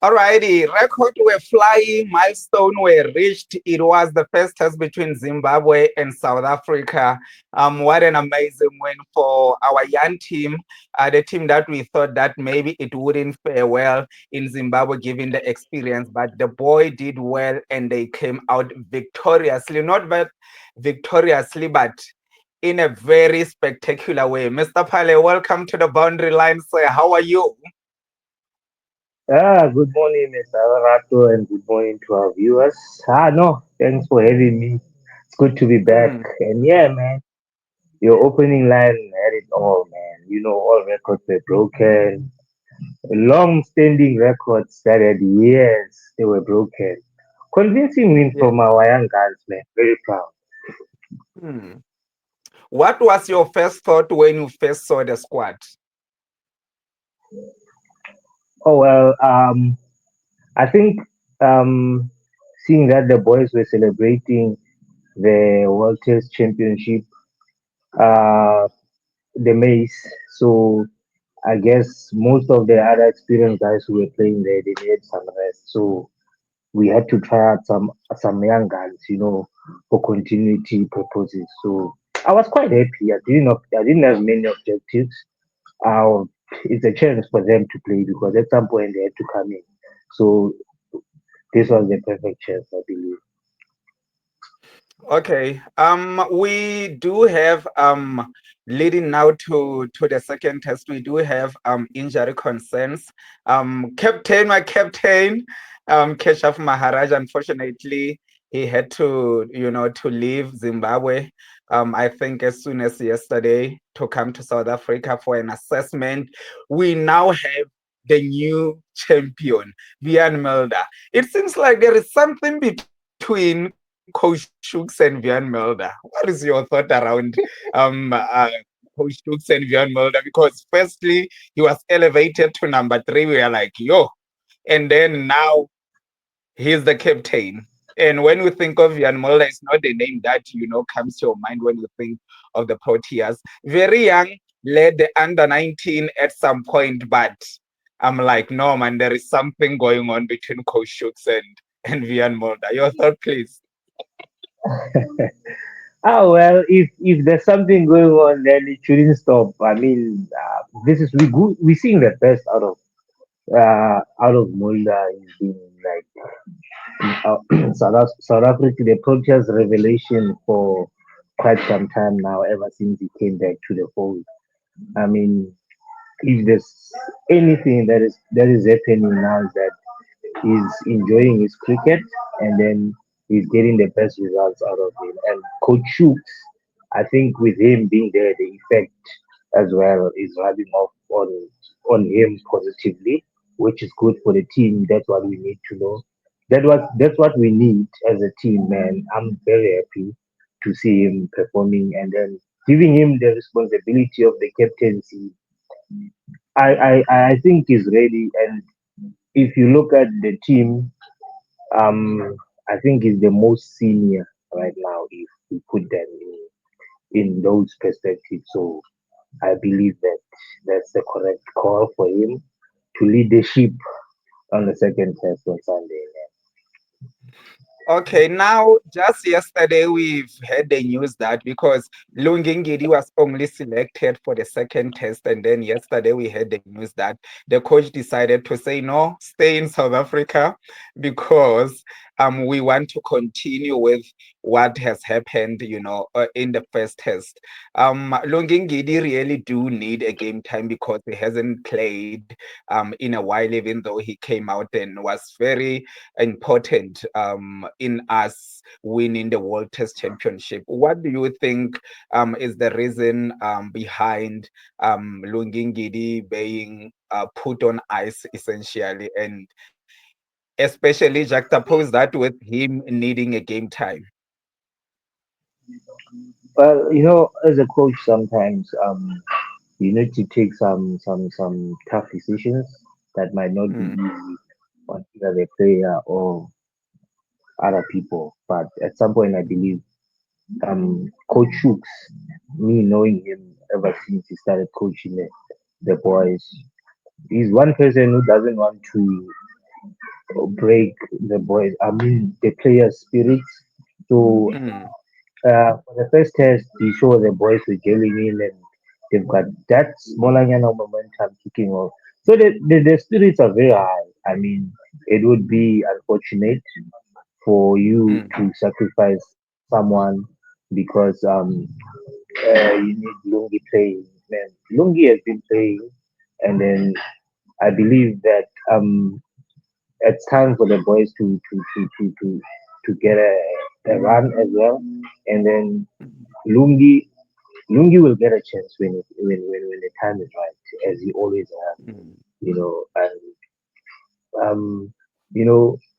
Alrighty, record were flying, milestone were reached. It was the first test between Zimbabwe and South Africa. What an amazing win for our young team, the team that we thought that maybe it wouldn't fare well in Zimbabwe given the experience, but the boy did well and they came out victoriously, not but victoriously, but in a very spectacular way. Mr. Pale, welcome to the boundary line, sir. How are you? Good morning, Mr. Rato, and good morning to our viewers. No, thanks for having me. It's good to be back. Hmm. And yeah, man, your opening line had it all, man. You know, all records were broken. Long-standing records that had years they were broken. Convincing win Yeah. from our young guys, man. Very proud. Hmm. What was your first thought when you first saw the squad? Oh well, I think um, seeing that the boys were celebrating the World Test Championship, uh, the Mace. So I guess most of the other experienced guys who were playing there, they needed some rest. So we had to try out some young guys, for continuity purposes. So I was quite happy. I didn't have many objectives. Uh, it's a chance for them to play because at some point they had to come in. So this was the perfect chance, I believe. Okay. We do have leading now to the second test. We do have injury concerns. My captain, Keshav Maharaj. Unfortunately, he had to leave Zimbabwe. I think as soon as yesterday to come to South Africa for an assessment. We now have the new champion, Vian Mulder. It seems like there is something between Coach Shooks and Vian Mulder. What is your thought around Coach Shooks and Vian Mulder? Because firstly, he was elevated to number three. We are like, yo. And then now he's the captain. And when we think of Vian Mulder, it's not the name that comes to your mind when you think of the Proteas. Very young, led the under 19 at some point, but I'm like, no, man, there is something going on between Coach Shooks and Vian Mulder. Your thought, please. Well, if there's something going on, then it shouldn't stop. I mean, this is we seeing the best out of Mulder. He's been like South Africa, the Proteas revelation for quite some time now, ever since he came back to the fold. I mean, if there's anything that is happening now is that he's enjoying his cricket and then he's getting the best results out of him. And Coach Shooks, I think with him being there, the effect as well is rubbing off on him positively, which is good for the team. That's what we need to know. That's what we need as a team, man. I'm very happy to see him performing and then giving him the responsibility of the captaincy. I think he's ready, and if you look at the team, I think he's the most senior right now if we put them in those perspectives. So I believe that that's the correct call for him to lead the ship on the second test on Sunday. Okay, now just yesterday we've had the news that because Lungingidi was only selected for the second test, and then yesterday we had the news that the coach decided to say no, stay in South Africa because we want to continue with what has happened in the first test. Lungingidi really do need a game time because he hasn't played in a while, even though he came out and was very important in us winning the World Test Championship. What do you think is the reason behind Lungingidi being put on ice essentially, and especially juxtapose that with him needing a game time? Well, as a coach, sometimes you need to take some tough decisions that might not be Mm, easy on either the player or other people. But at some point, I believe Coach Shooks, me knowing him ever since he started coaching the boys, he's one person who doesn't want break the boys. I mean, the players' spirits. So mm, for the first test, he showed the boys were gelling in and they've got that smaller momentum kicking off. So the spirits are very high. I mean, it would be unfortunate for you mm, to sacrifice someone because you need Lungi playing. Man, Lungi has been playing, and then I believe that it's time for the boys to get a run as well, and then mm, Lungi Lungi will get a chance when the time is right, as he always has, mm, you know. And um,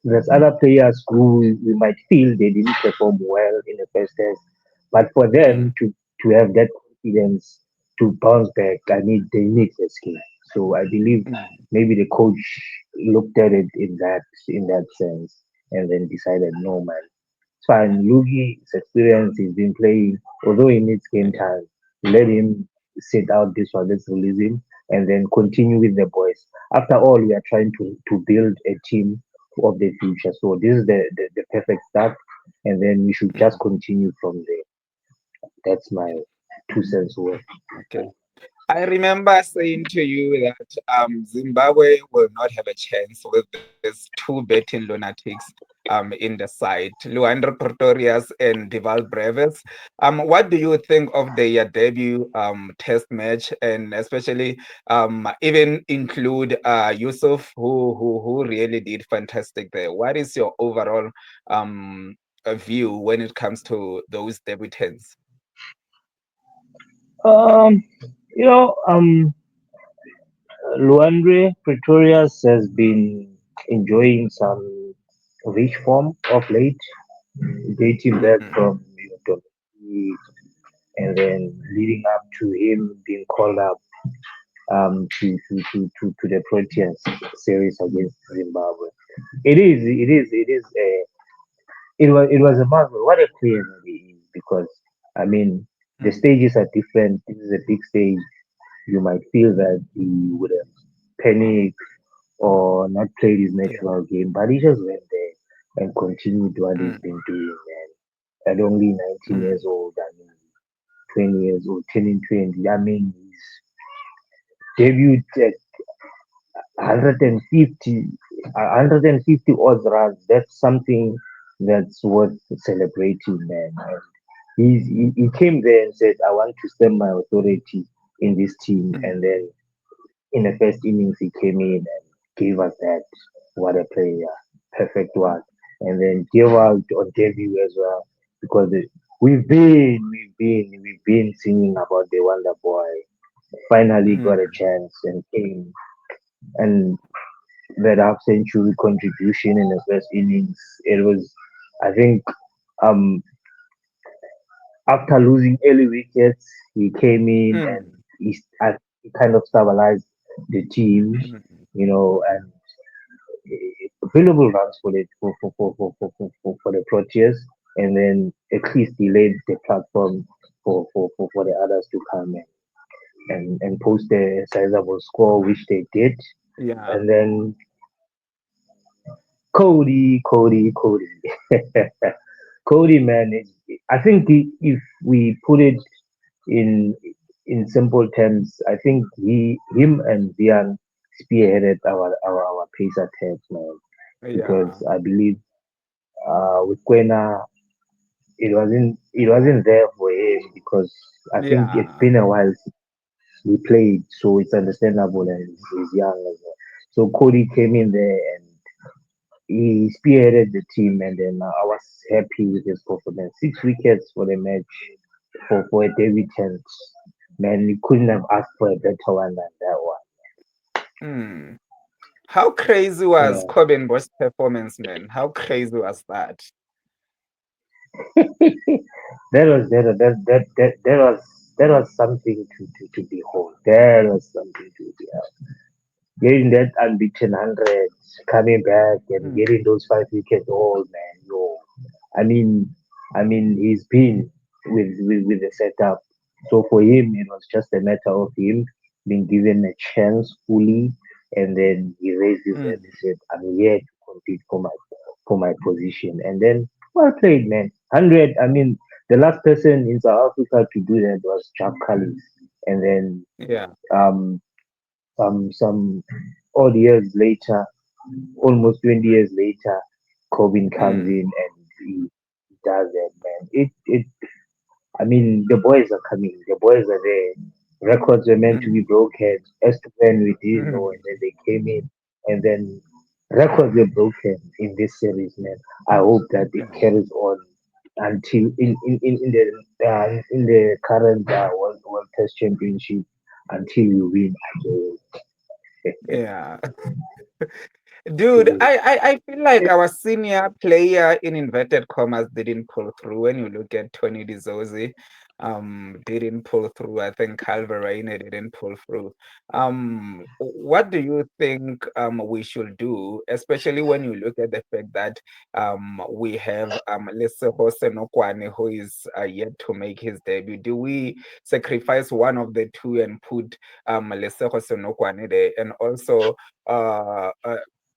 there's other players who we might feel they didn't perform well in the first test, but for them mm, to have that confidence to bounce back, I need they need the skill. So I believe mm, maybe the coach looked at it in that sense and then decided, no man, fine. Lugi's experience, he's been playing, although he needs game yeah, time. Let him sit out this one, let's release him, and then continue with the boys. After all, we are trying to build a team of the future. So this is the perfect start, and then we should just mm, continue from there. That's my 2 cents worth. okay. I remember saying to you that Zimbabwe will not have a chance with these two betting lunatics in the side, Luandro Pretorius and Deval Breves. What do you think of their debut test match, and especially even include Yusuf, who really did fantastic there? What is your overall view when it comes to those debutants? Um, Luandre Pretorius has been enjoying some rich form of late, dating back Mm, from domestic and then leading up to him being called up to the Proteas series against Zimbabwe. It was a marvel. What a player he is, because I mean the mm, stages are different. This is a big stage. You might feel that he would have panicked or not played his yeah. natural game, but he just went there and continued what he's Mm, been doing. And at only 19 mm, years old, I mean 20 years old, turning 20. I mean, he's debuted at 150, 150 odds runs. That's something that's worth celebrating, man. And he came there and said, I want to stamp my authority in this team. And mm, then in the first innings, he came in and gave us that. What a player. Perfect one. And then gave out on debut as well. Because we've been singing about the Wonder Boy. Finally got a mm, chance and came, and that half century contribution in the first innings. It was, I think, um, after losing early wickets, he came in and mm, he kind of stabilized the team, mm, and available runs for the Proteas, and then at least he laid the platform for the others to come in and post a sizable score, which they did. yeah. And then Cody. Cody, man, I think if we put it in in simple terms, I think him and Zian spearheaded our pace attacks, man. Because Yeah. I believe with Quena, it wasn't there for him, because I think it's Yeah. been a while since we played, so it's understandable, and he's young as well. So Cody came in there and he spearheaded the team, and then I was happy with his performance. 6 wickets for the match for a debutant. Man, you couldn't have asked for a better one than that one. Mm. How crazy was Yeah. Coben Bosch's performance, man? How crazy was that? That was something to behold. That was something to behold. Getting that unbeaten 100, coming back and Mm, getting those 5 wickets. Oh man, yo. I mean, he's been with the setup. So for him, it was just a matter of him being given a chance fully, and then he raised his hand mm, and said, "I'm here to compete for my position. And then well played, man. 100. I mean, the last person in South Africa to do that was Jack Callis, and then Yeah. um some odd years later, almost 20 years later, Corbin comes Mm, in and he does that, man. I mean, the boys are coming. The boys are there. Records were meant to be mm, broken. As to when we didn't know, and mm. then they came in, and then records were broken in this series, man. I hope that it Yeah. carries on until in the current World Test Championship until we win again. Yeah. Dude, So, I feel like our senior player in inverted commas didn't pull through. When you look at Tony Dizzosi, didn't pull through. I think Calveraine didn't pull through. What do you think we should do, especially when you look at the fact that we have Lesego Senokwane who is yet to make his debut? Do we sacrifice one of the two and put Lesego Senokwane there? And also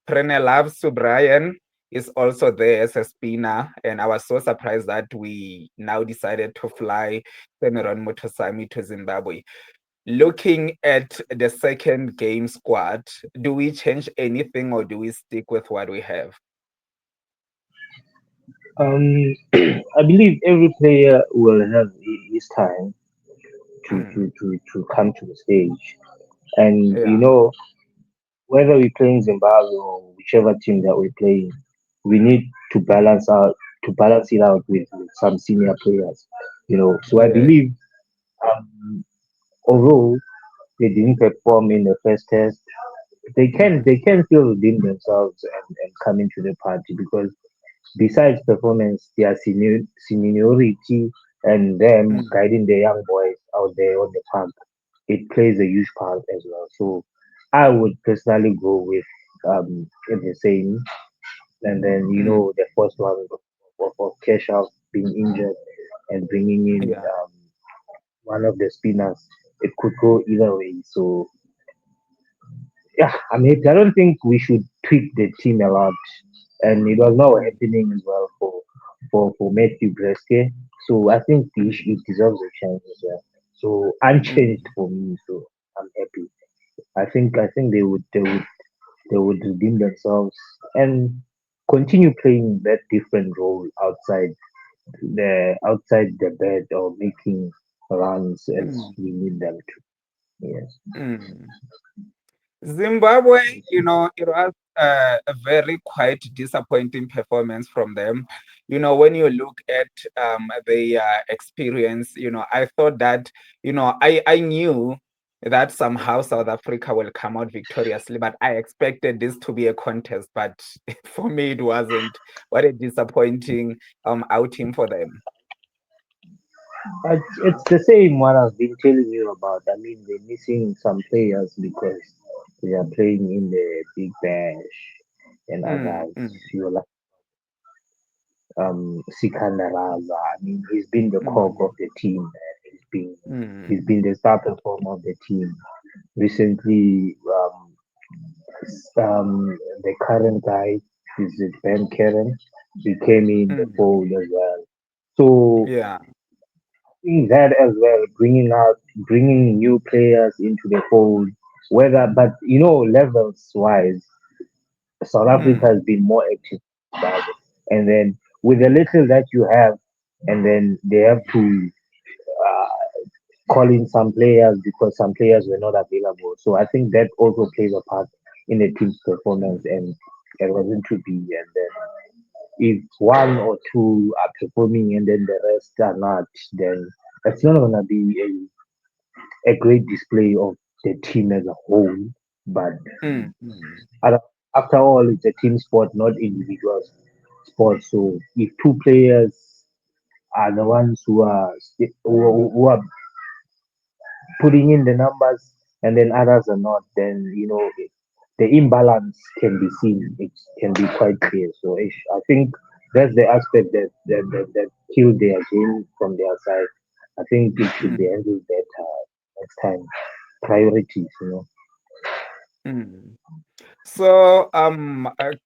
Prenelab Subrayan is also there as a spinner, and I was so surprised that we now decided to fly Cameron Mutosami to Zimbabwe. Looking at the second game squad, do we change anything or do we stick with what we have? I believe every player will have his time Mm, to come to the stage. And you yeah, know, whether we play in Zimbabwe or whichever team that we play in, we need to balance it out with some senior players. So I yeah, believe um, although they didn't perform in the first test, mm, they can still redeem themselves and come into the party because besides performance, their seniority and them mm, guiding the young boys out there on the park, it plays a huge part as well. So I would personally go with the same, and then mm, the first one of Keshav being injured and bringing in yeah, one of the spinners. It could go either way. So yeah, I mean, I don't think we should tweak the team a lot, and it was not mm, happening as well for Matthew Greske. So I think mm, it deserves a chance as well. So unchanged mm, for me. So I'm happy. I think they would redeem themselves and continue playing that different role outside the bed or making runs as mm, we need them to. Yes. mm. Zimbabwe, it was a very quite disappointing performance from them. When you look at their experience, I thought that, I knew that somehow South Africa will come out victoriously, but I expected this to be a contest, but for me it wasn't. What a disappointing outing for them. It's the same what I've been telling you about. I mean, they're missing some players because they are playing in the Big Bash and Mm, others. mm, You're like Sikandaraza. I mean, he's been the cog of mm, the team. And he's mm, been the star performer of the team. Recently, the current guy is Ben Karen. He came in the mm, fold as well. So yeah. think that as well, bringing new players into the fold. But levels wise, South Africa Mm, has been more active, about it. And then with the little that you have, and then they have to call in some players because some players were not available. So I think that also plays a part in the team's performance, mm, and it wasn't to be. And then if one or two are performing and then the rest are not, then it's not gonna be a great display of the team as a whole. But mm, mm. at- after all, it's a team sport, not individual sport. So if two players are the ones who are putting in the numbers and then others are not, then the imbalance can be seen. It can be quite clear. So I think that's the aspect that killed their game from their side. I think it should be Mm, handled better next time. Priorities. mm. So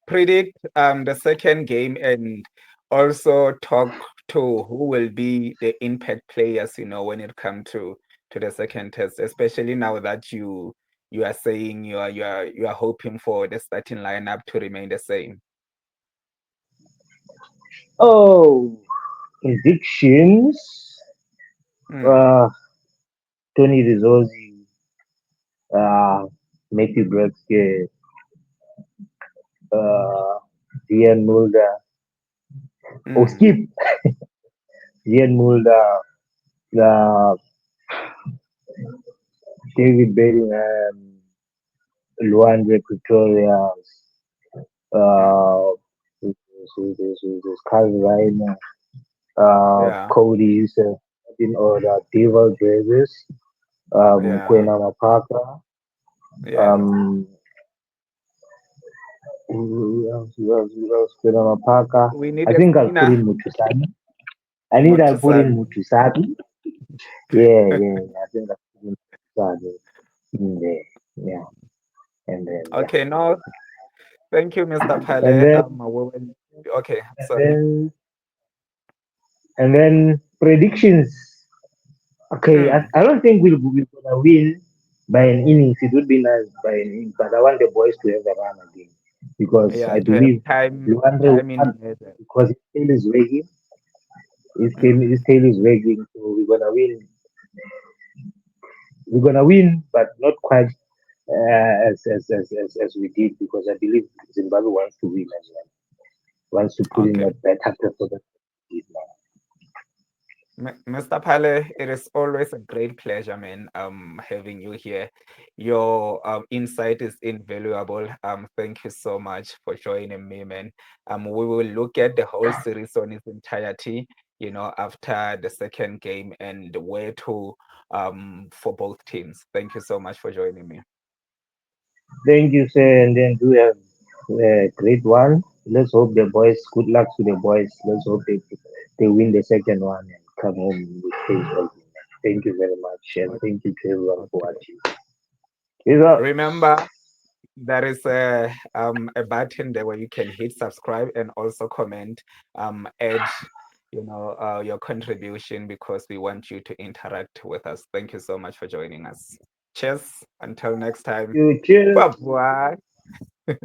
predict the second game and also talk to who will be the impact players, when it comes to the second test, especially now that you are saying you are hoping for the starting lineup to remain the same. Oh, predictions. Mm, Uh, Tony Rizzosi, uh, Matthew Gretzky, uh, Ian Mulder, oh mm, Skip, Ian Mulder, uh, David Bellingham, Luandre Pretorius, mm. uh, who's Kyle Reiner, Yeah, Cody Yusuf, in order, Deval Davis, yeah, Kwena Mapaka, yes. um, Kwena Mapaka. We need I a think I'll put spinner, in Mutusami. I'll put in Motusami. Mutusami. Yeah, yeah, I think I'll put in Mutusami in there. Yeah, and then, yeah. Okay, no, thank you, Mr. And Pale. then, Okay, and sorry. then, and then predictions. Okay, Mm, I don't think we're gonna win by an innings. It would be nice by an innings, but I want the boys to have a run again because yeah, I to have believe time Luandre will time in run there. because his tail is wagging. His Mm, tail is wagging, so we're gonna win. We're gonna win, but not quite as we did because I believe Zimbabwe wants to win as well. Wants to put in a okay. better performance. Mr. Pale, it is always a great pleasure, man, having you here. Your insight is invaluable. Thank you so much for joining me, man. We will look at the whole series on its entirety, after the second game and where to for both teams. Thank you so much for joining me. Thank you, sir, and then do have a great one. Let's hope the boys. Good luck to the boys. Let's hope they win the second one and come home with praise. Thank you very much, and Okay. thank you to everyone for Okay. watching. Peace out. Remember, there is a button there where you can hit subscribe and also comment, add, your contribution because we want you to interact with us. Thank you so much for joining us. Cheers. Until next time. You cheers. Bye bye.